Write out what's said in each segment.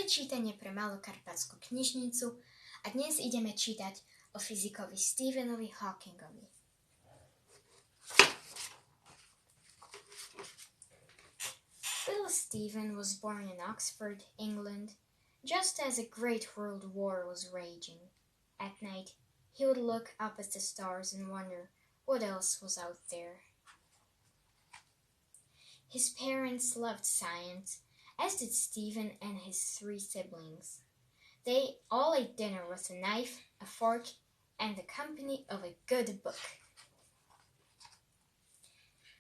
je čítanie pre Malokarpatskú knižnicu a dnes ideme čítať o fyzikovi Stephenovi Hawkingovi. Little Stephen was born in Oxford, England, just as a great world war was raging. At night, he would look up at the stars and wonder what else was out there. His parents loved science, as did Stephen and his 3 siblings. They all ate dinner with a knife, a fork, and the company of a good book.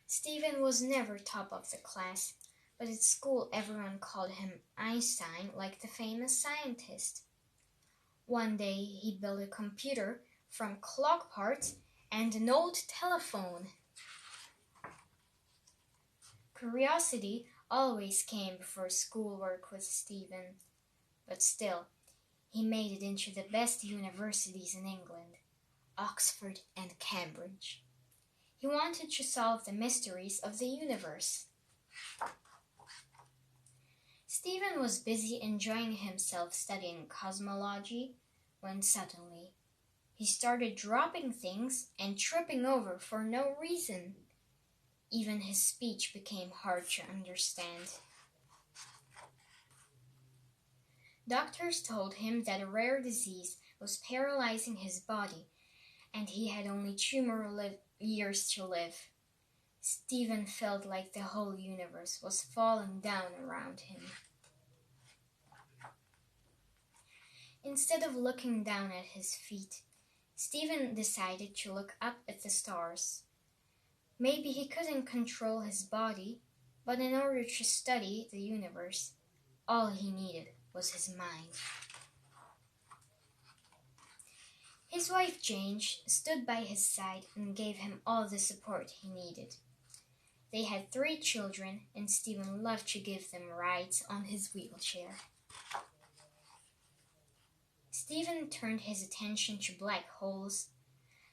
Stephen was never top of the class, but at school everyone called him Einstein, like the famous scientist. One day he built a computer from clock parts and an old telephone. Curiosity always came before schoolwork with Stephen, but still, he made it into the best universities in England, Oxford and Cambridge. He wanted to solve the mysteries of the universe. Stephen was busy enjoying himself studying cosmology when suddenly he started dropping things and tripping over for no reason. Even his speech became hard to understand. Doctors told him that a rare disease was paralyzing his body, and he had only 2 more years to live. Stephen felt like the whole universe was falling down around him. Instead of looking down at his feet, Stephen decided to look up at the stars. Maybe he couldn't control his body, but in order to study the universe, all he needed was his mind. His wife Jane stood by his side and gave him all the support he needed. They had 3 children, and Stephen loved to give them rides on his wheelchair. Stephen turned his attention to black holes,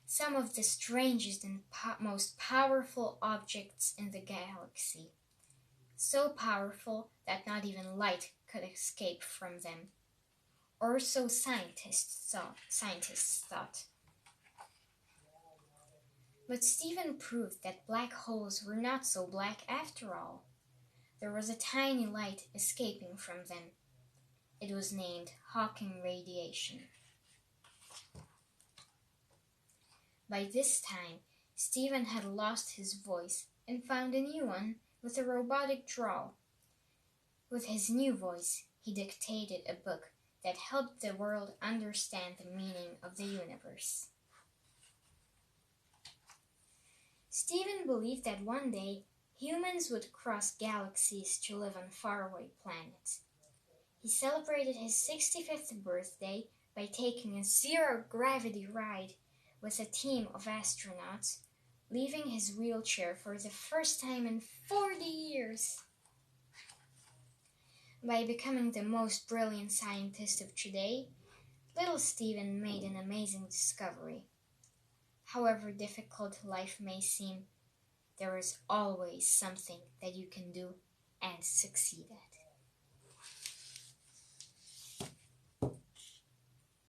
some of the strangest and most powerful objects in the galaxy, so powerful that not even light could escape from them, or so scientists thought. But Stephen proved that black holes were not so black after all. There was a tiny light escaping from them. It was named Hawking radiation. By this time, Stephen had lost his voice and found a new one with a robotic drawl. With his new voice, he dictated a book that helped the world understand the meaning of the universe. Stephen believed that one day humans would cross galaxies to live on faraway planets. He celebrated his 65th birthday by taking a zero-gravity ride with a team of astronauts, leaving his wheelchair for the first time in 40 years. By becoming the most brilliant scientist of today, little Stephen made an amazing discovery. However difficult life may seem, there is always something that you can do and succeed at.